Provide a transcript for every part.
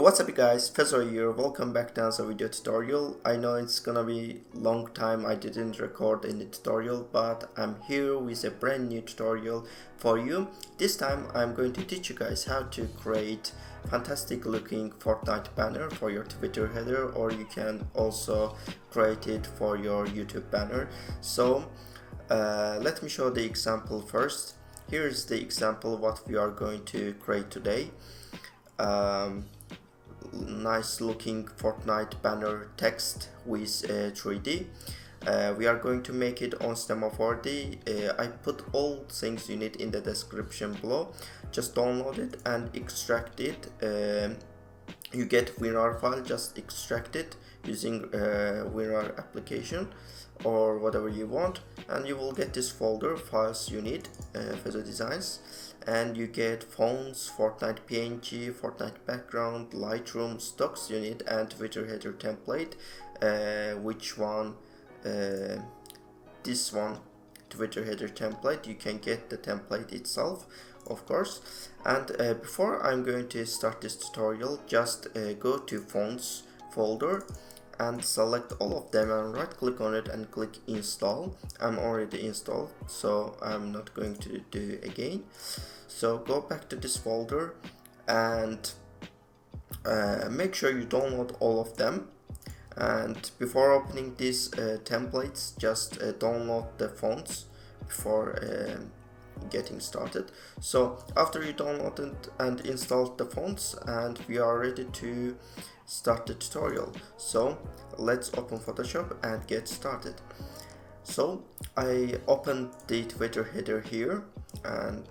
What's up you guys, Fezo here, welcome back to another video tutorial. I know it's gonna be long time I didn't record any tutorial, but I'm here with a brand new tutorial for you. This time I'm going to teach you guys how to create fantastic looking Fortnite banner for your Twitter header, or you can also create it for your YouTube banner. So let me show the example first. Here's the example what we are going to create today. Nice looking Fortnite banner text with 3D. We are going to make it on Stemma 4D. I put all things you need in the description below. Just download it and extract it. You get WinRAR file, just extract it using WinRAR application or whatever you want, and you will get this folder, files you need, FezoDesigns, and you get fonts, Fortnite PNG, Fortnite background, Lightroom, stocks you need, and Twitter header template. Which one? This one, Twitter header template. You can get the template itself, of course. And before I'm going to start this tutorial, just go to fonts folder and select all of them and right click on it and click install. I'm already installed, so I'm not going to do again. So go back to this folder and make sure you download all of them. And before opening these templates, just download the fonts before getting started. So after you downloaded and installed the fonts, and we are ready to start the tutorial. So let's open Photoshop and get started. So I opened the Twitter header here, and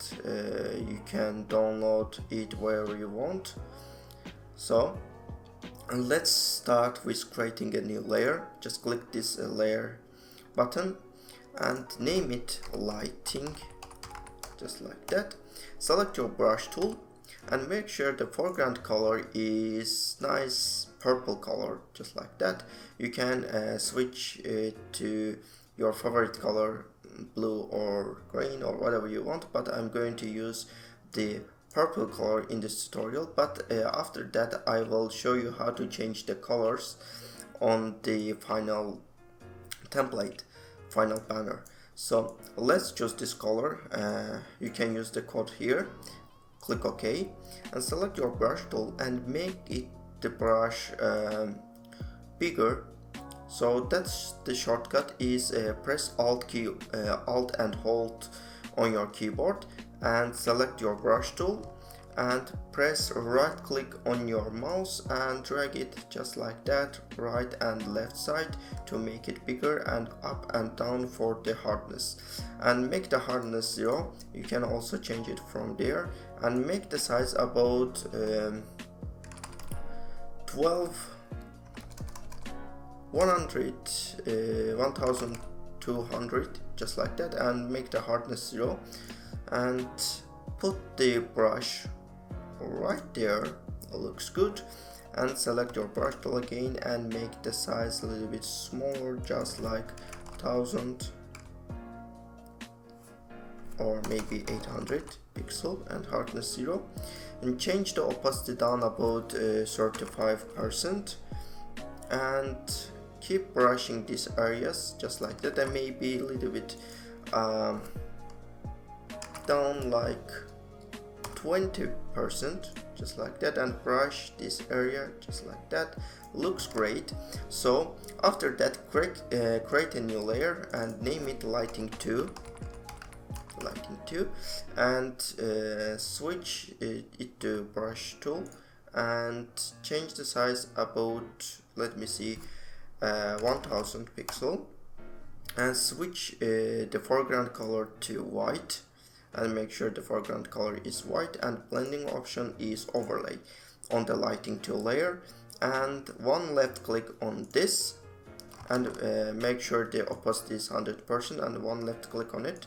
you can download it wherever you want. So let's start with creating a new layer. Just click this layer button and name it lighting, just like that. Select your brush tool and make sure the foreground color is nice purple color, just like that. You can switch it to your favorite color, blue or green or whatever you want, but I'm going to use the purple color in this tutorial. But after that I will show you how to change the colors on the final template, final banner. So let's choose this color. You can use the code here. Click OK and select your brush tool and make it the brush bigger. So that's the shortcut is press Alt and hold on your keyboard and select your brush tool and press right click on your mouse and drag it just like that, right and left side, to make it bigger, and up and down for the hardness, and make the hardness 0. You can also change it from there and make the size about 1200, just like that, and make the hardness 0 and put the brush right there. Looks good. And select your brush tool again and make the size a little bit smaller, just like 1000 or maybe 800 pixel, and hardness 0, and change the opacity down about 35% and keep brushing these areas just like that, and maybe a little bit down like 20%, just like that, and brush this area just like that. Looks great. So after that, create a new layer and name it lighting 2, and switch it to brush tool and change the size about, let me see, 1000 pixel, and switch the foreground color to white and make sure the foreground color is white, and blending option is overlay on the lighting tool layer, and one left click on this and make sure the opacity is 100% and one left click on it.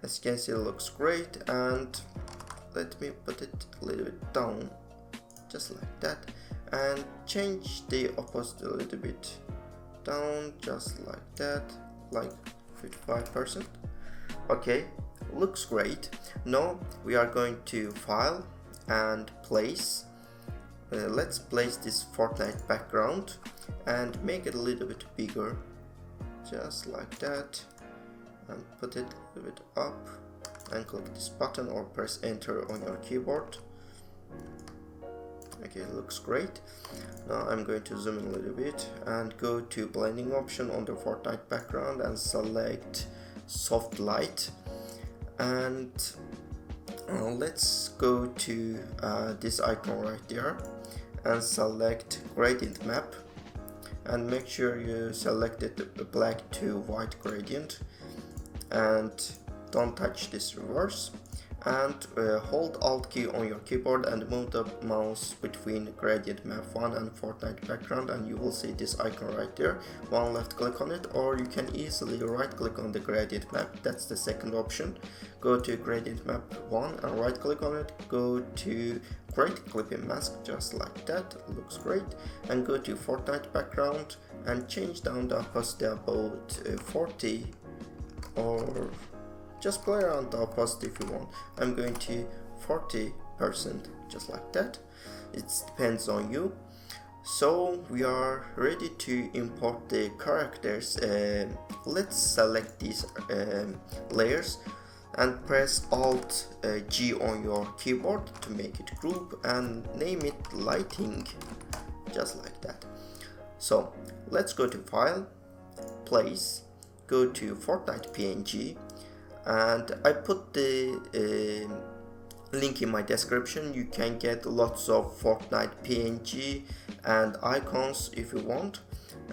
As you can see, it looks great, and let me put it a little bit down just like that and change the opacity a little bit down just like that, like 55%. Okay, looks great. Now we are going to file and place let's place this Fortnite background and make it a little bit bigger, just like that, and put it a little bit up, and click this button or press enter on your keyboard. Okay, it looks great. Now I'm going to zoom in a little bit and go to blending option on the Fortnite background and select soft light, and let's go to this icon right there and select gradient map, and make sure you selected the black to white gradient, and don't touch this reverse, and hold Alt key on your keyboard and move the mouse between gradient map 1 and Fortnite background, and you will see this icon right there. One left click on it, or you can easily right click on the gradient map. That's the second option. Go to gradient map 1 and right click on it, go to create clipping mask, just like that, looks great, and go to Fortnite background and change down the opacity about 40, or just play around the opacity if you want. I'm going to 40%, just like that. It depends on you. So we are ready to import the characters. Let's select these layers and press Alt G on your keyboard to make it group, and name it lighting, just like that. So let's go to File, Place, go to Fortnite PNG, and I put the link in my description. You can get lots of Fortnite PNG and icons if you want.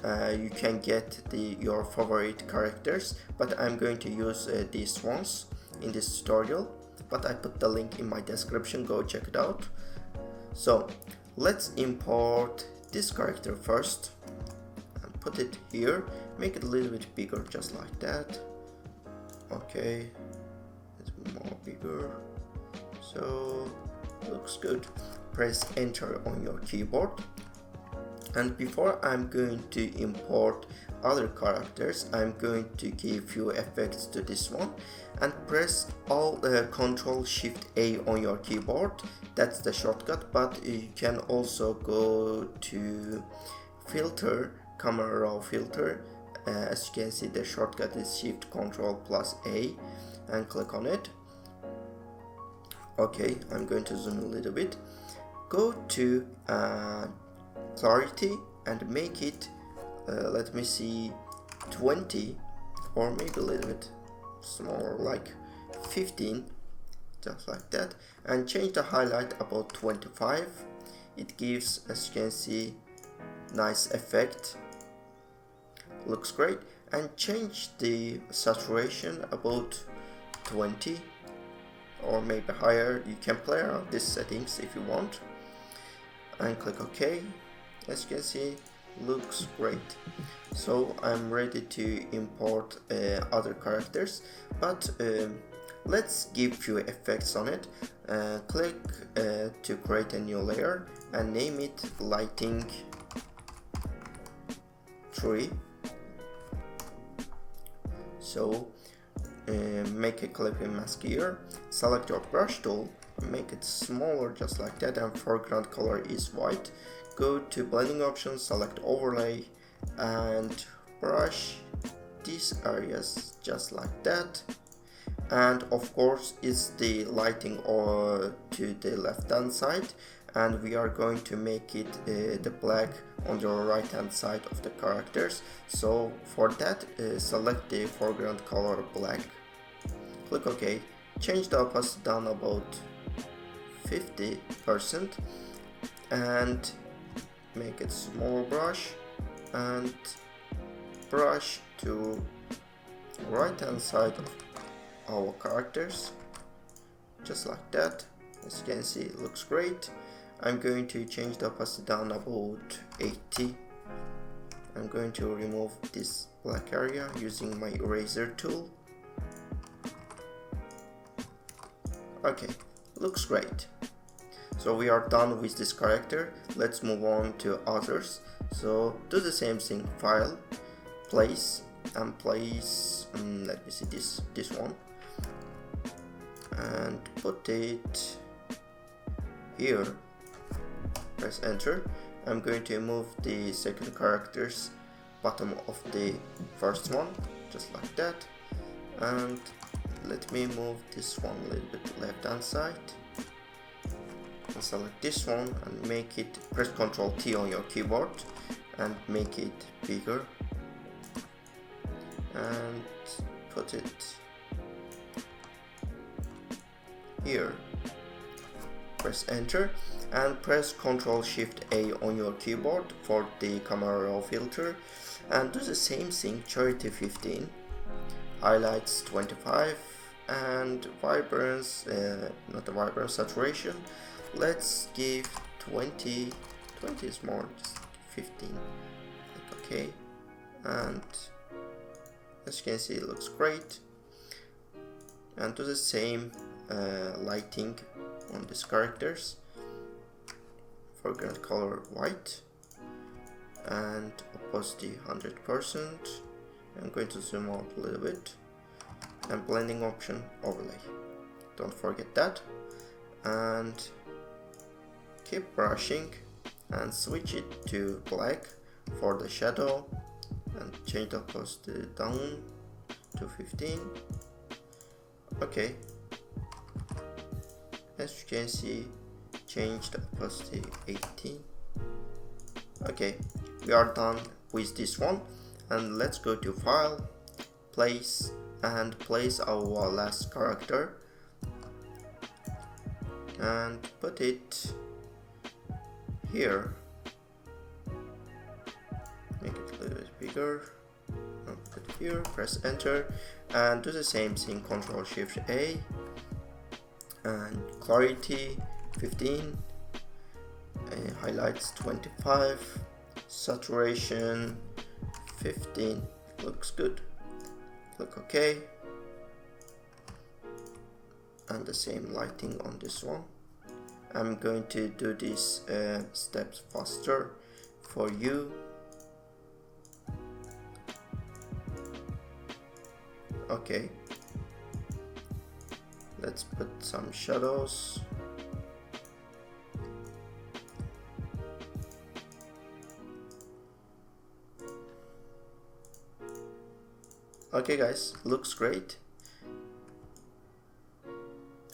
You can get your favorite characters, but I'm going to use these ones in this tutorial, but I put the link in my description, go check it out. So let's import this character first and put it here, make it a little bit bigger, just like that. Okay, it's more bigger, so looks good. Press enter on your keyboard, and before I'm going to import other characters, I'm going to give few effects to this one, and press Ctrl Shift A on your keyboard. That's the shortcut, but you can also go to filter, camera raw filter. As you can see, the shortcut is Shift Ctrl plus A, and click on it. Okay, I'm going to zoom a little bit. Go to clarity and make it let me see, 20, or maybe a little bit smaller, like 15, just like that, and change the highlight about 25. It gives, as you can see, nice effect. Looks great. And change the saturation about 20, or maybe higher. You can play around these settings if you want, and click OK. As you can see, looks great. So I'm ready to import other characters, but let's give few effects on it. Click to create a new layer and name it lighting 3. So make a clipping mask here, select your brush tool, make it smaller, just like that, and foreground color is white. Go to blending options, select overlay, and brush these areas, just like that. And of course it's the lighting to the left hand side, and we are going to make it the black on the right hand side of the characters. So for that, select the foreground color black, click OK, change the opacity down about 50%, and make it small brush, and brush to right hand side of our characters, just like that. As you can see, it looks great. I'm going to change the opacity down about 80. I'm going to remove this black area using my eraser tool. Okay, looks great. So we are done with this character. Let's move on to others. So do the same thing, File, Place, and place, let me see, this one, and put it here, press enter. I'm going to move the second character's bottom of the first one, just like that. And let me move this one a little bit left hand side. And select this one and make it, press Ctrl T on your keyboard and make it bigger. And put it here. Press enter and press Ctrl Shift A on your keyboard for the camera raw filter, and do the same thing. Charity 15, highlights 25, and vibrance, not the vibrance, saturation, let's give 20 is more, just 15, click OK, and as you can see it looks great. And do the same lighting on these characters. Foreground color white and opacity 100%. I'm going to zoom out a little bit, and blending option overlay, don't forget that. And keep brushing and switch it to black for the shadow, and change the opacity down to 15. Okay, as you can see, change the opacity 18. Okay, we are done with this one, and let's go to file, place, and place our last character and put it here. Make it a little bit bigger and put it here. Press enter and do the same thing. Ctrl Shift A and clarity 15, highlights 25, saturation 15. Looks good. Click OK, and the same lighting on this one. I'm going to do these steps faster for you. Okay, let's put some shadows. Okay guys, looks great.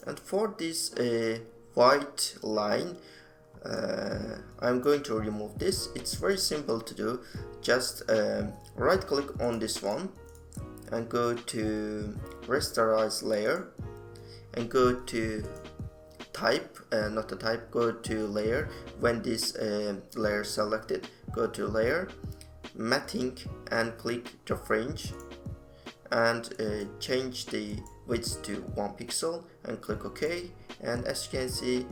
And for this white line, I'm going to remove this. It's very simple to do. Just right click on this one and go to rasterize layer and go to type, not the type, go to layer. When this layer selected, go to layer, matting, and click the fringe and change the width to 1 pixel and click OK. And as you can see,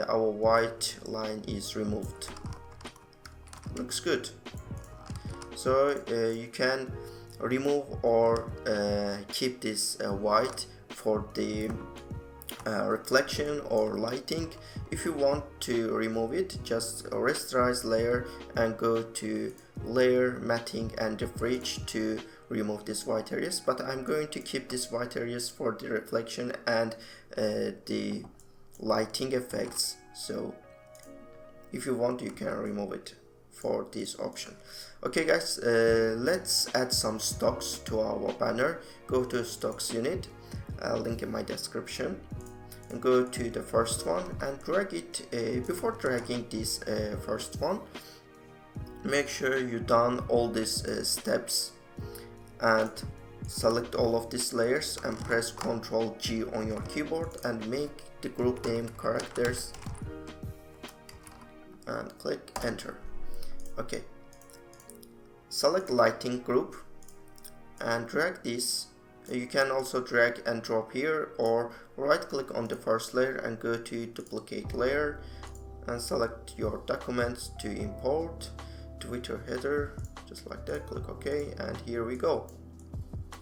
our white line is removed. Looks good. So you can remove or keep this white for the reflection or lighting. If you want to remove it, just rasterize layer and go to layer, matting, and the fringe to remove these white areas. But I'm going to keep these white areas for the reflection and the lighting effects. So if you want, you can remove it for this option. Okay guys, let's add some stocks to our banner. Go to stocks unit, link in my description, and go to the first one and drag it. Before dragging this first one, make sure you've done all these steps and select all of these layers and press Ctrl G on your keyboard and make the group name characters and click enter. Okay, select lighting group and drag this. You can also drag and drop here, or right click on the first layer and go to duplicate layer and select your documents to import Twitter header, just like that. Click OK, and here we go.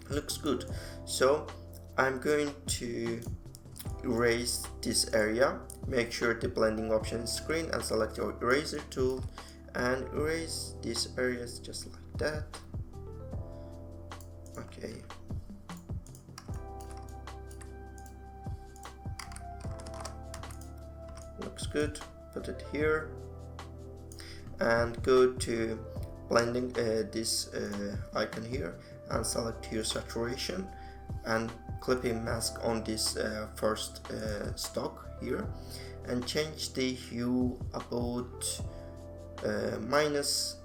Looks good. So I'm going to erase this area. Make sure the blending option is green and select your eraser tool and erase these areas just like that. Okay, looks good. Put it here and go to blending, this icon here, and select hue saturation and clipping mask on this first stock here, and change the hue about minus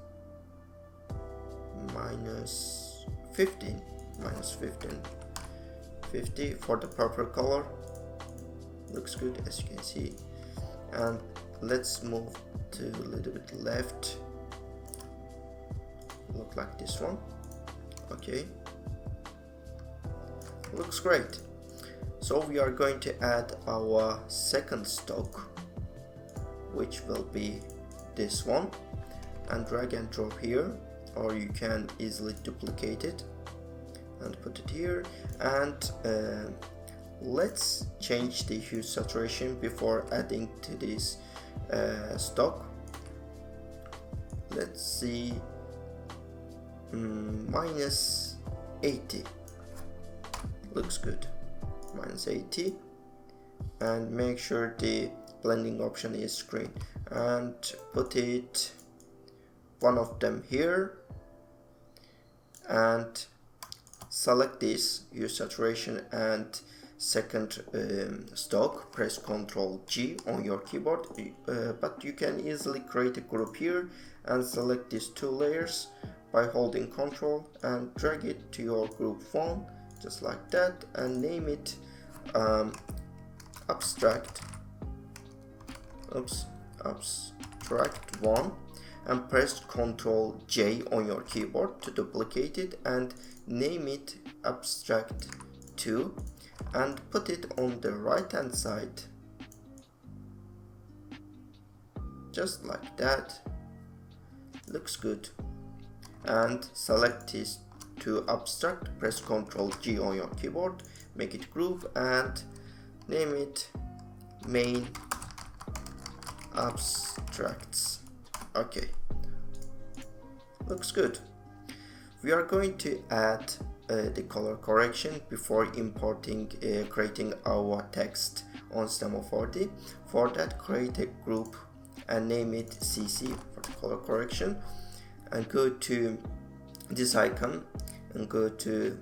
15, 50 for the purple color. Looks good, as you can see. And let's move to a little bit left, look like this one. Okay, looks great. So we are going to add our second stock, which will be this one, and drag and drop here, or you can easily duplicate it and put it here. And let's change the hue saturation before adding to this stock. Let's see, minus 80 looks good, minus 80, and make sure the blending option is green, and put it one of them here, and select this hue saturation and second stock, press Ctrl G on your keyboard, but you can easily create a group here and select these two layers by holding Ctrl and drag it to your group font, just like that, and name it abstract 1, and press Ctrl J on your keyboard to duplicate it and name it abstract 2, and put it on the right hand side, just like that. Looks good. And select these two abstract, press Ctrl G on your keyboard, make it group, and name it main abstracts. Okay, looks good. We are going to add the color correction before importing, creating our text on Stem4D. For that, create a group and name it CC for the color correction, and go to this icon and go to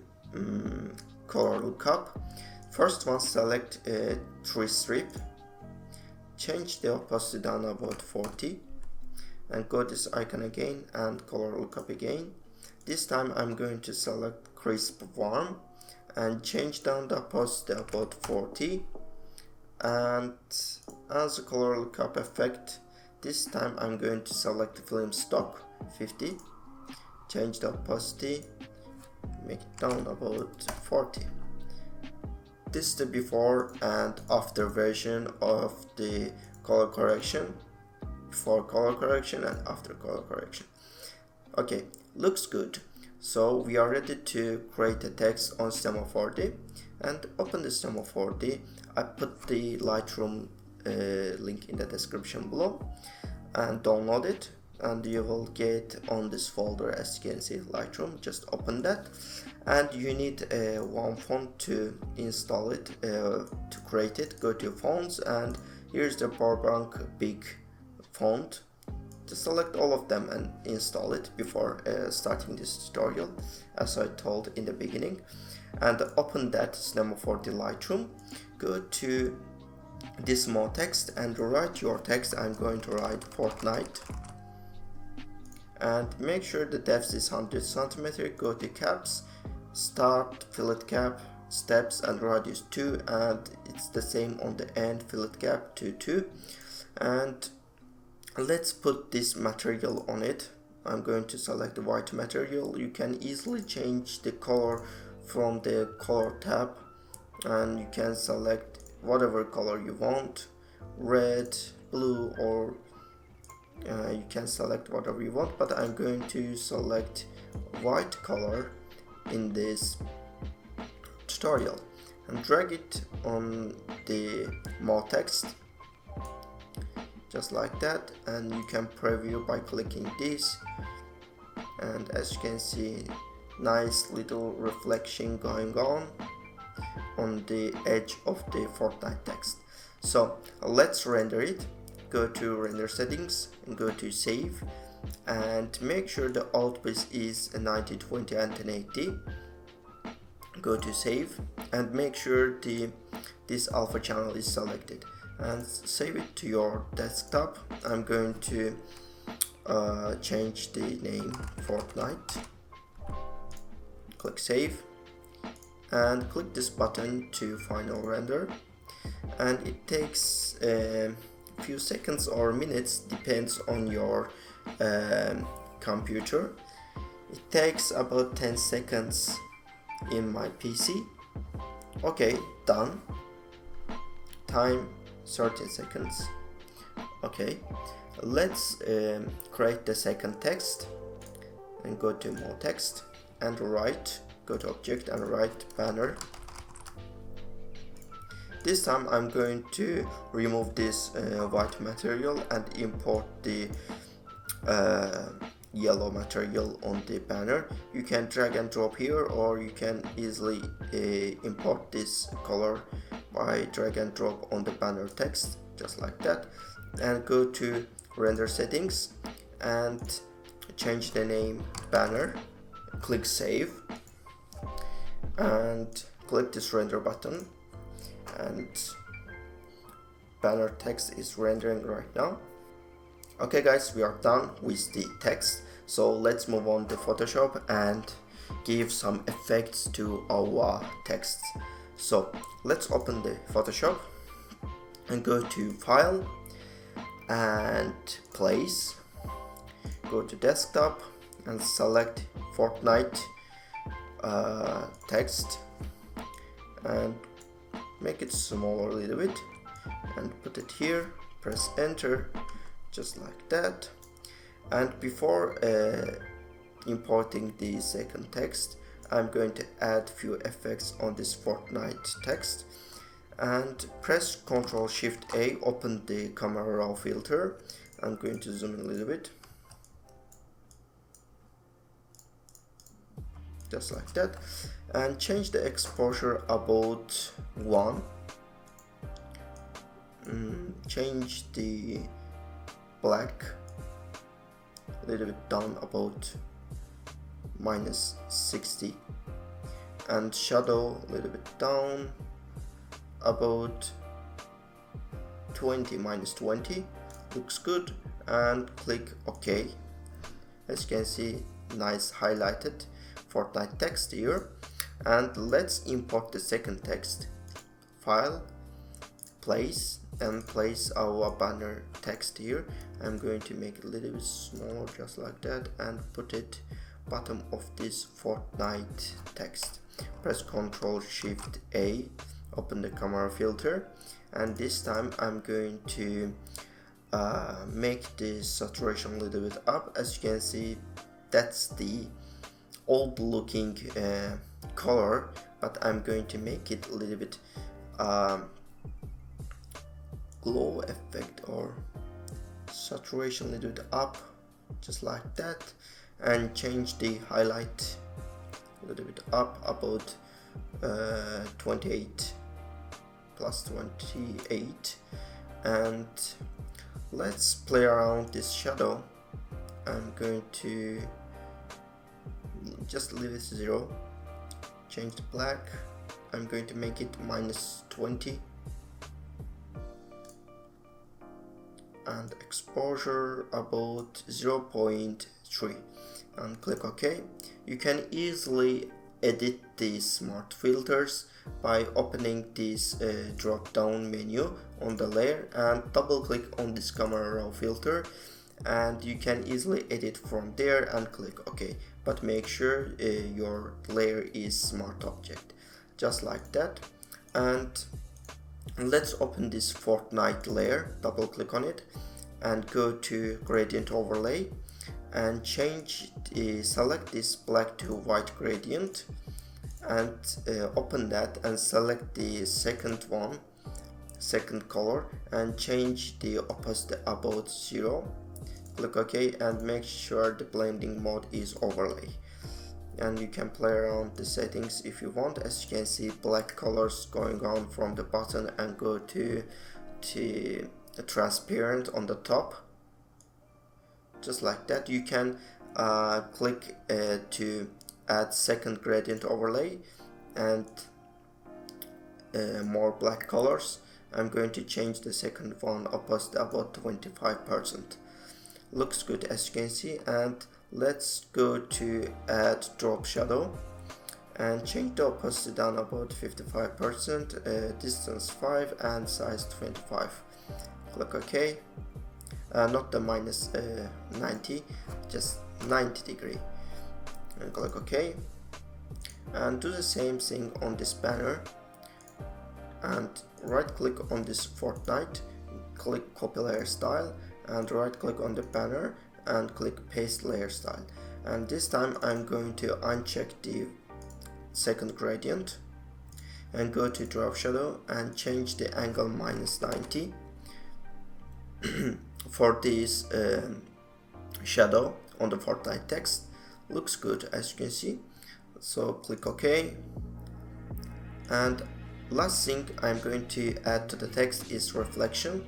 color lookup. First one, select tree strip, change the opacity down about 40, and go this icon again and color lookup again. This time I'm going to select crisp warm and change down the opacity about 40, and as a color lookup effect, this time I'm going to select film stock 50, change the opacity, make it down about 40. This is the before and after version of the color correction, before color correction and after color correction. Okay, looks good. So we are ready to create a text on Stem4D, and open the Stem4D. I put the Lightroom link in the description below, and download it, and you will get on this folder, as you can see, Lightroom. Just open that, and you need one font to install it, to create it. Go to fonts, and here's the Burbank big font. Just select all of them and install it before starting this tutorial, as I told in the beginning. And open that Stem4D Lightroom, go to this small text and write your text. I'm going to write Fortnite, and make sure the depth is 100 cm. Go to caps, start, fillet cap, steps, and radius 2, and it's the same on the end, fillet cap to 2. And let's put this material on it. I'm going to select the white material. You can easily change the color from the color tab, and you can select whatever color you want, red, blue, or you can select whatever you want, but I'm going to select white color in this tutorial, and drag it on the more text, just like that. And you can preview by clicking this, and as you can see, nice little reflection going on the edge of the Fortnite text. So let's render it. go to render settings and go to save, and make sure the output is 1920 and 1080. Go to save and make sure this alpha channel is selected and save it to your desktop. I'm going to change the name Fortnite. Click save and click this button to final render, and it takes a few seconds or minutes, depends on your computer. It takes about 10 seconds in my PC. Okay, done. Time 13 seconds. Okay, let's create the second text and go to more text and write, go to object and write banner. This time I'm going to remove this white material and import the yellow material on the banner. You can drag and drop here, or you can easily import this color by drag and drop on the banner text, just like that. And go to render settings and change the name banner. Click save and click this render button, and banner text is rendering right now. Okay guys, we are done with the text, so let's move on to Photoshop and give some effects to our text. So let's open the Photoshop and go to file and place, go to desktop and select Fortnite text and make it smaller a little bit and put it here, press enter, just like that. And before importing the second text, I'm going to add few effects on this Fortnite text, and press Ctrl Shift A, open the camera raw filter. I'm going to zoom in a little bit, just like that, and change the exposure about 1. Change the black a little bit down, about -60, and shadow a little bit down, about 20, -20. Looks good, and click OK. As you can see, nice highlighted Fortnite text here. And let's import the second text. File, place, and place our banner text here. I'm going to make it a little bit smaller, just like that, and put it bottom of this Fortnite text. Press Ctrl Shift A, open the camera filter, and this time I'm going to make the saturation a little bit up. As you can see, that's the old looking color, but I'm going to make it a little bit glow effect or saturation a little bit up, just like that, and change the highlight a little bit up, about 28 plus 28, and let's play around this shadow. I'm going to just leave it 0, change the black. I'm going to make it -20, and exposure about 0.3, and click OK. You can easily edit these smart filters by opening this drop down menu on the layer and double click on this camera raw filter, and you can easily edit from there and click OK. But make sure your layer is smart object, just like that. And let's open this Fortnite layer, double click on it and go to gradient overlay and select this black to white gradient, and open that and select the second color and change the opacity about 0. Click OK and make sure the blending mode is overlay, and you can play around the settings if you want. As you can see, black colors going on from the bottom and go to transparent on the top, just like that. You can click to add second gradient overlay and more black colors. I'm going to change the second one opacity about 25%. Looks good as you can see. And let's go to add drop shadow and change the opacity down about 55%, distance 5 and size 25. Click OK. Not the minus 90, just 90 degree, and click OK. And do the same thing on this banner, and right click on this Fortnite, click copy layer style, and right click on the banner and click paste layer style. And this time I'm going to uncheck the second gradient and go to drop shadow and change the angle minus 90 for this shadow on the Fortnite text. Looks good as you can see. So click OK. And last thing I'm going to add to the text is reflection.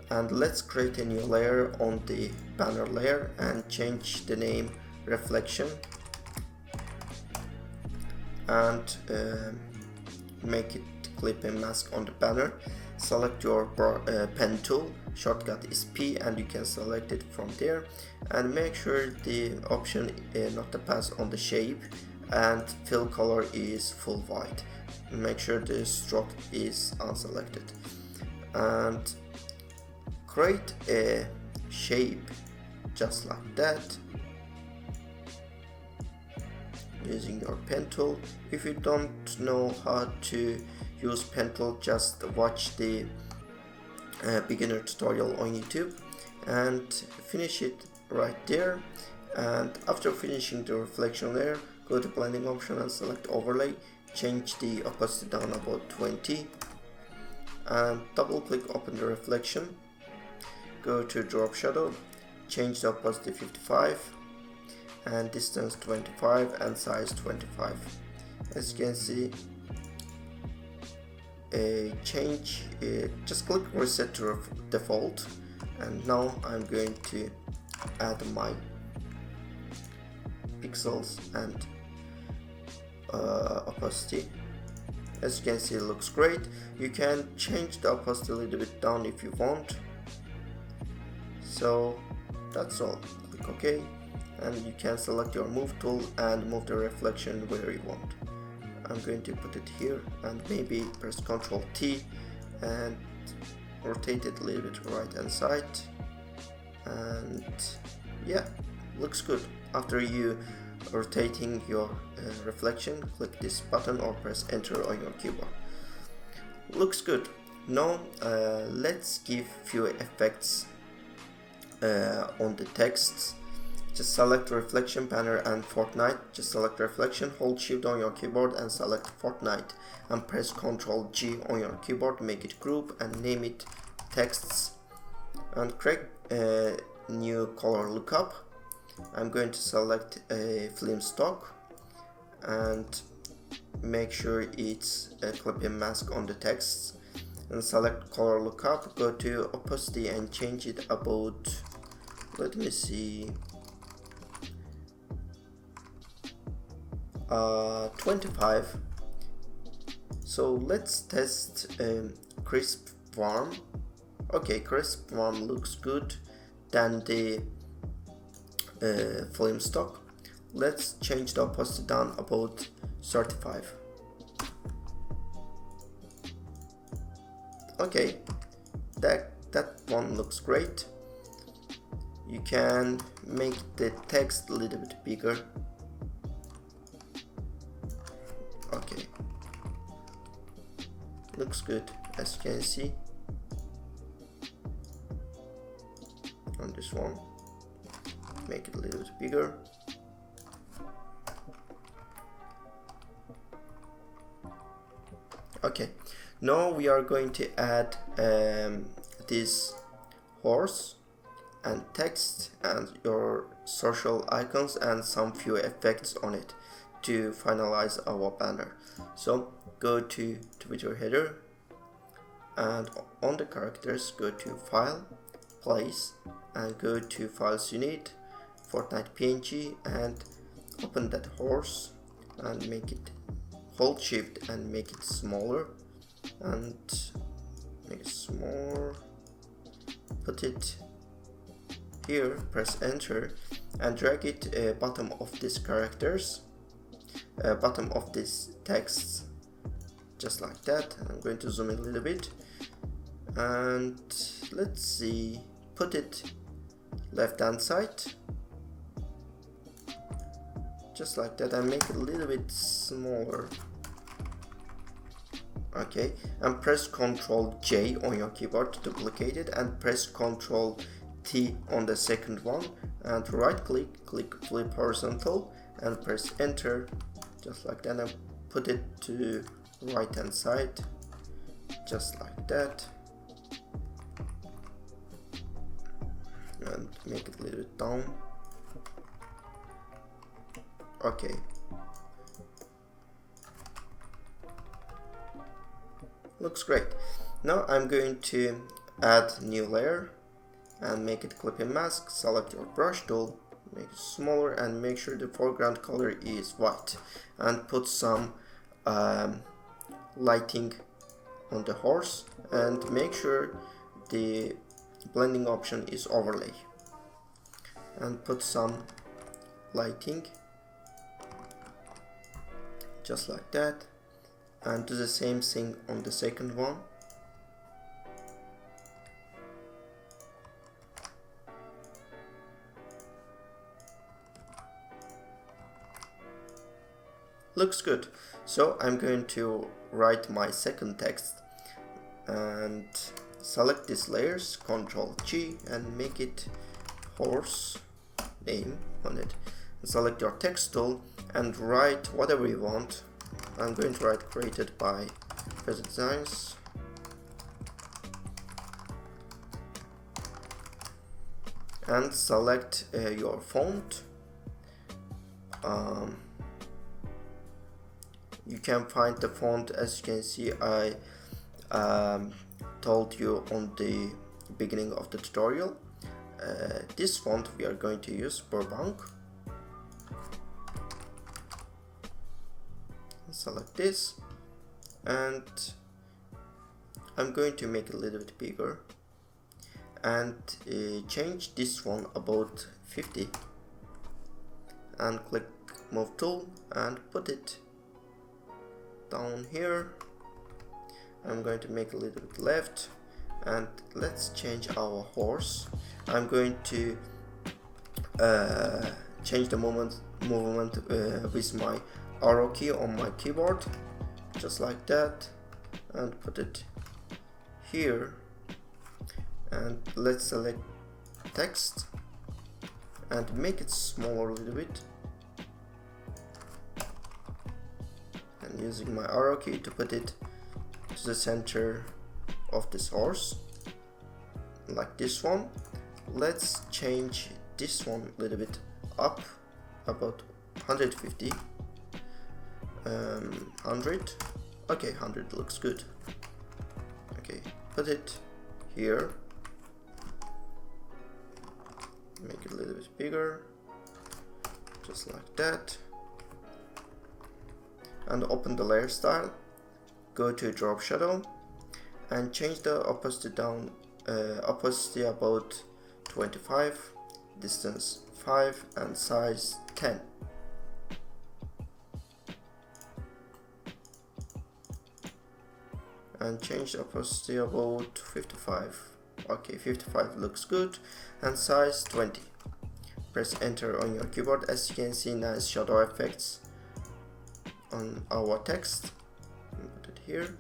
And let's create a new layer on the banner layer and change the name reflection, and make it clip and mask on the banner. Select your pen tool, shortcut is P, and you can select it from there, and make sure the option not to pass on the shape and fill color is full white. Make sure the stroke is unselected, and create a shape just like that using your pen tool. If you don't know how to use pen tool, just watch the beginner tutorial on YouTube and finish it right there. And after finishing the reflection layer, go to blending option and select overlay, change the opacity down about 20, and double click open the reflection, go to drop shadow, change the opacity 55 and distance 25 and size 25. As you can see, just click reset to default, and now I'm going to add my pixels and opacity. As you can see, it looks great. You can change the opacity a little bit down if you want. So that's all. Click OK, and you can select your move tool and move the reflection where you want. I'm going to put it here, and maybe press Ctrl T and rotate it a little bit right hand side, and yeah, looks good. After you rotating your reflection, click this button or press enter on your keyboard. Looks good. Now let's give few effects on the texts. Just select reflection banner and Fortnite. Just select reflection, hold shift on your keyboard and select Fortnite, and press Ctrl G on your keyboard, make it group and name it texts, and create a new color lookup. I'm going to select a film stock and make sure it's a clip and mask on the texts, and select color lookup, go to opacity and change it about, let me see, 25. So let's test crisp warm. Okay, crisp warm looks good than the film stock. Let's change the opacity down about 35. Okay, that one looks great. You can make the text a little bit bigger. Okay, looks good as you can see. On this one, make it a little bit bigger. Okay, now we are going to add this horse and text and your social icons and some few effects on it to finalize our banner. So go to Twitter header and on the characters go to File, Place, and go to Files you need, Fortnite PNG, and open that horse and make it, hold shift and make it smaller, and make it smaller, put it here, press enter, and drag it bottom of these characters, bottom of this text, just like that. I'm going to zoom in a little bit, and let's see, put it left hand side, just like that, and make it a little bit smaller. Okay, and press Ctrl J on your keyboard to duplicate it, and press Ctrl T on the second one, and right click, click flip horizontal, and press enter, just like that, and put it to right hand side, just like that, and make it a little bit down. Okay, looks great. Now I'm going to add new layer and make it clipping mask. Select your brush tool, make it smaller, and make sure the foreground color is white, and put some lighting on the horse, and make sure the blending option is overlay, and put some lighting just like that, and do the same thing on the second one. Looks good. So I'm going to write my second text, and select these layers, Ctrl G, and make it horse name on it. And select your text tool and write whatever you want. I'm going to write created by FezoDesigns. And select your font. You can find the font, as you can see, I told you on the beginning of the tutorial. This font we are going to use Burbank. Select this, and I'm going to make it a little bit bigger, and change this one about 50, and click move tool and put it down here. I'm going to make a little bit left, and let's change our horse. I'm going to change the movement with my arrow key on my keyboard, just like that, and put it here, and let's select text and make it smaller a little bit, and using my arrow key to put it to the center of this horse, like this one. Let's change this one a little bit up, about 150. 100. Okay, 100 looks good. Okay, put it here, make it a little bit bigger, just like that, and open the layer style, go to drop shadow, and change the opacity down, opacity about 25, distance 5, and size 10. And change the opacity about 55. Okay, 55 looks good, and size 20. Press enter on your keyboard. As you can see, nice shadow effects on our text. Put it here.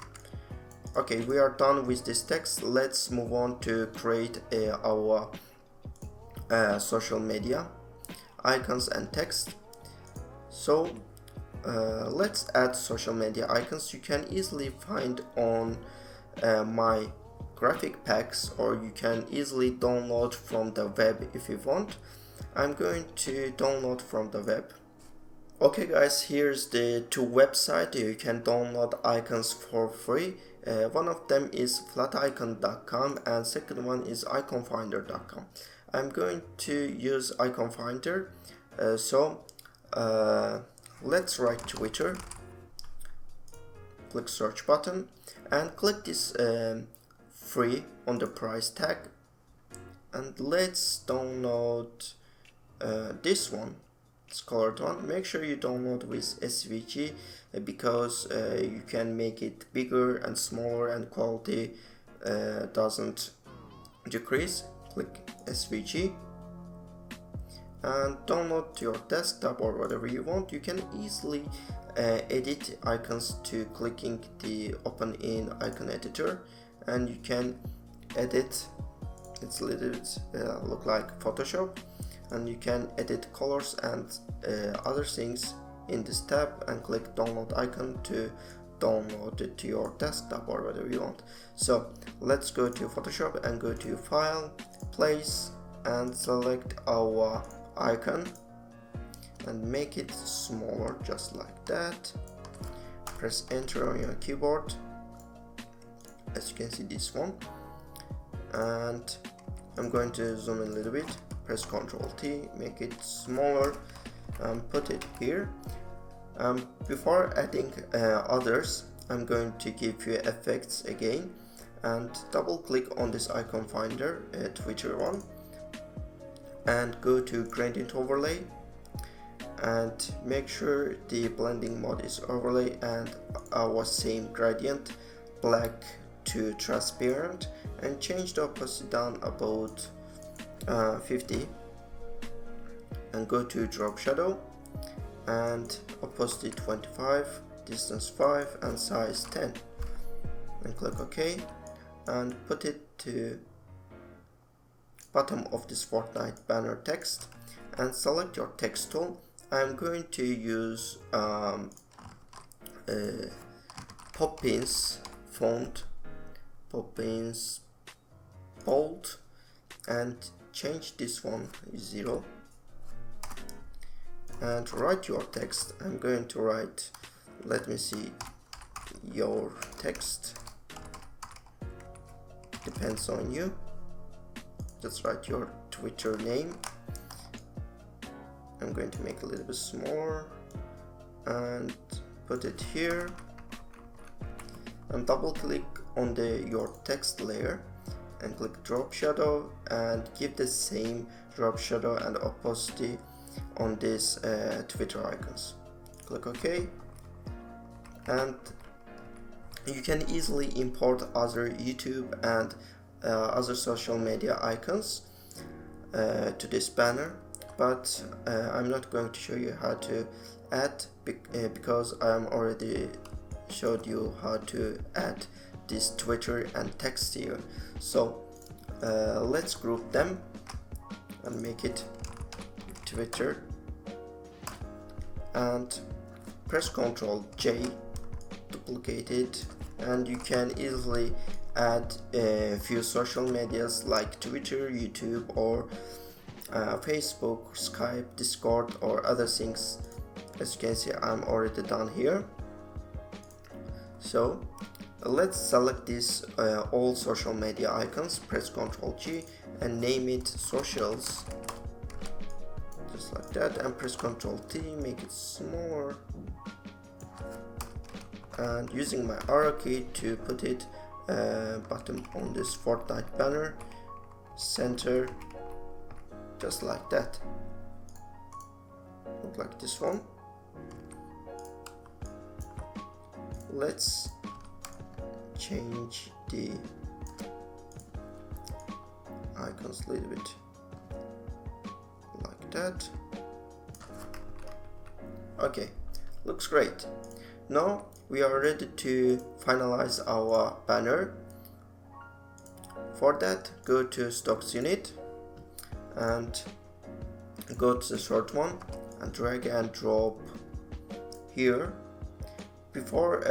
Okay, we are done with this text. Let's move on to create our social media icons and text. So let's add social media icons. You can easily find on my graphic packs, or you can easily download from the web if you want. I'm going to download from the web. Okay guys, here's the two websites you can download icons for free. One of them is flaticon.com and second one is iconfinder.com. I'm going to use iconfinder, let's write Twitter, click search button and click this free on the price tag, and let's download this one, this colored one. Make sure you download with SVG because you can make it bigger and smaller and quality doesn't decrease. Click SVG and download to your desktop or whatever you want. You can easily edit icons to clicking the open in icon editor, and you can edit, it's a little bit look like Photoshop, and you can edit colors and other things in this tab and click download icon to download it to your desktop or whatever you want. So let's go to Photoshop and go to File, Place, and select our icon and make it smaller just like that. Press enter on your keyboard, as you can see this one, and I'm going to zoom in a little bit. Press Ctrl T, make it smaller and put it here. Before adding others, I'm going to give you effects again and double click on this icon finder, Twitter one, and go to gradient overlay and make sure the blending mode is overlay and our same gradient, black to transparent, and change the opacity down about 50 and go to drop shadow and opacity 25, distance 5 and size 10 and click OK and put it to bottom of this Fortnite banner text and select your text tool. I'm going to use Poppins font, Poppins bold, and change this one 0 and write your text. I'm going to write, let me see, your text, depends on you. Just write your Twitter name. I'm going to make it a little bit smaller and put it here and double click on your text layer and click drop shadow and give the same drop shadow and opacity on these Twitter icons. Click OK, and you can easily import other YouTube and other social media icons to this banner, but I'm not going to show you how to add because I'm already showed you how to add this Twitter and text here. So let's group them and make it Twitter and press Ctrl J, duplicate it, and you can easily add a few social medias like Twitter, YouTube, or Facebook, Skype, Discord, or other things. As you can see, I'm already done here. So let's select these all social media icons, press Ctrl G and name it socials, just like that, and press Ctrl T, make it smaller, and using my arrow key to put it bottom on this Fortnite banner, center, just like that. Look like this one. Let's change the icons a little bit like that. Okay, looks great. Now we are ready to finalize our banner. For that, go to stocks unit and go to the third one and drag and drop here. Before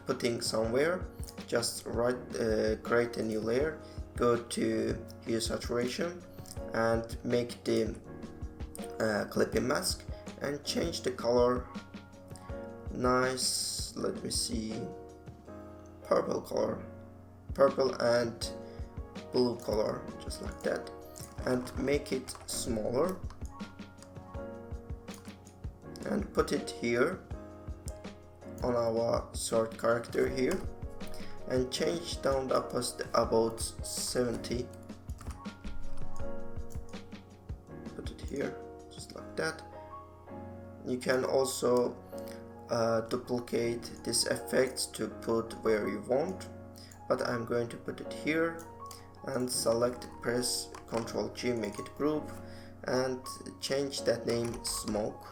putting somewhere, just create a new layer, go to hue saturation and make the clipping mask and change the color. Nice, let me see, purple color, purple and blue color, just like that, and make it smaller and put it here on our third character here, and change down the opacity about 70. Put it here, just like that. You can also duplicate this effect to put where you want, but I'm going to put it here and select, press Ctrl G, make it group, and change that name smoke.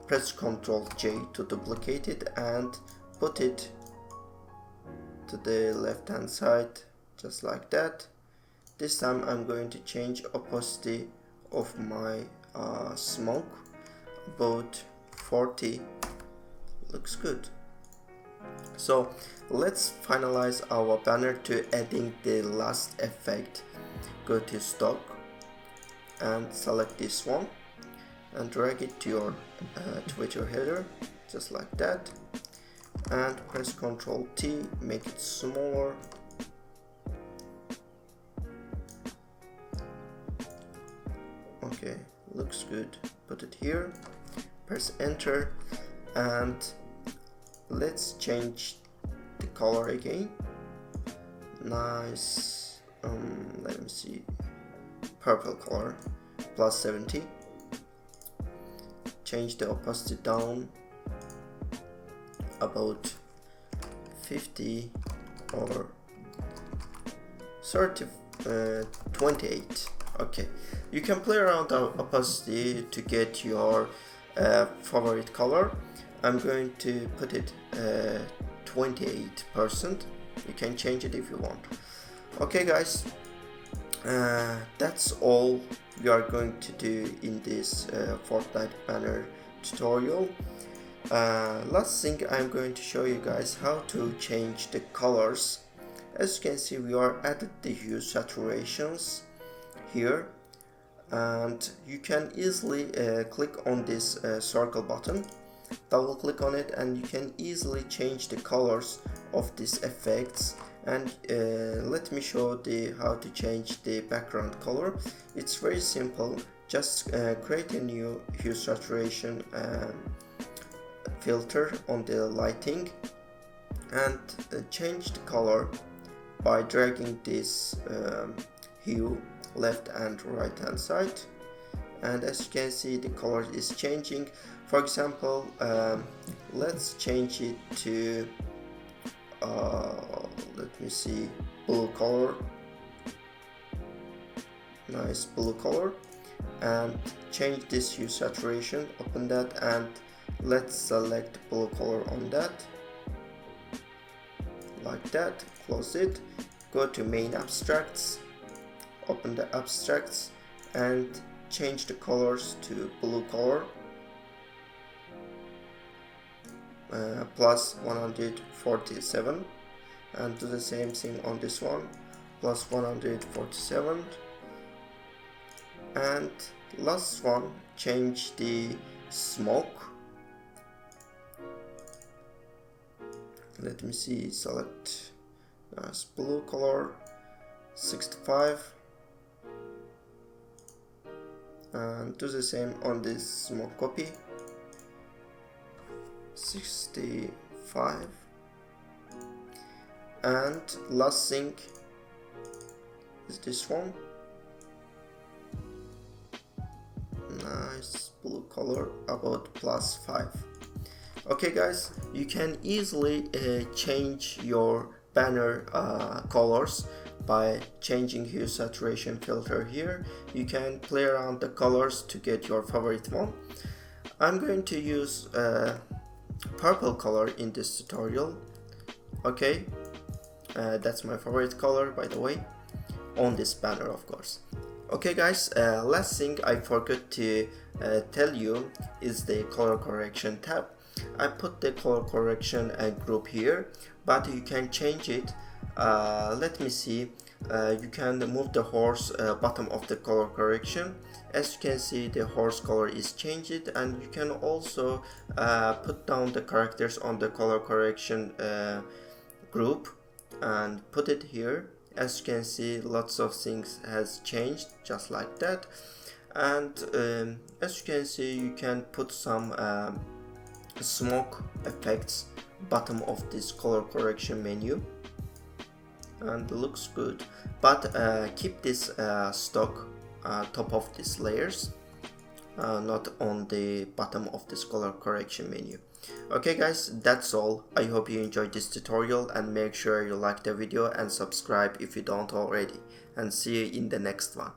Press Ctrl J to duplicate it and put it to the left hand side, just like that. This time I'm going to change opacity of my smoke about 40. Looks good. So let's finalize our banner to adding the last effect. Go to stock and select this one and drag it to your Twitter header, just like that, and press Ctrl T, make it smaller. Okay, looks good. Put it here, press enter, and let's change the color again. Nice. Let me see, purple color, plus 70. Change the opacity down about 50 or 30, 28. Okay, you can play around the opacity to get your favorite color. I'm going to put it 28%. You can change it if you want. Okay guys, that's all we are going to do in this Fortnite banner tutorial. Last thing, I'm going to show you guys how to change the colors. As you can see, we are added the hue saturations here, and you can easily click on this circle button, double click on it, and you can easily change the colors of these effects. And let me show how to change the background color. It's very simple. Just create a new hue saturation filter on the lighting and change the color by dragging this hue left and right hand side, and as you can see, the color is changing. For example, let's change it to let me see, blue color. Nice blue color, and change this hue saturation. Open that and let's select blue color on that, like that. Close it, go to main abstracts, open the abstracts and change the colors to blue color, plus 147, and do the same thing on this one, plus 147. And last one, change the smoke. Let me see, select nice blue color, 65, and do the same on this smoke copy, 65. And last thing is this one, nice blue color, about plus 5. Okay guys, you can easily change your banner colors by changing hue saturation filter here. You can play around the colors to get your favorite one. I'm going to use purple color in this tutorial. Okay, that's my favorite color, by the way, on this banner, of course. Okay guys, last thing I forgot to tell you is the color correction tab. I put the color correction group here, but you can change it. Let me see, you can move the horse bottom of the color correction. As you can see, the horse color is changed, and you can also put down the characters on the color correction group and put it here. As you can see, lots of things has changed just like that. And as you can see, you can put some smoke effects bottom of this color correction menu, and looks good, but keep this stock top of these layers, not on the bottom of this color correction menu. Okay guys, that's all. I hope you enjoyed this tutorial, and make sure you like the video and subscribe if you don't already, and see you in the next one.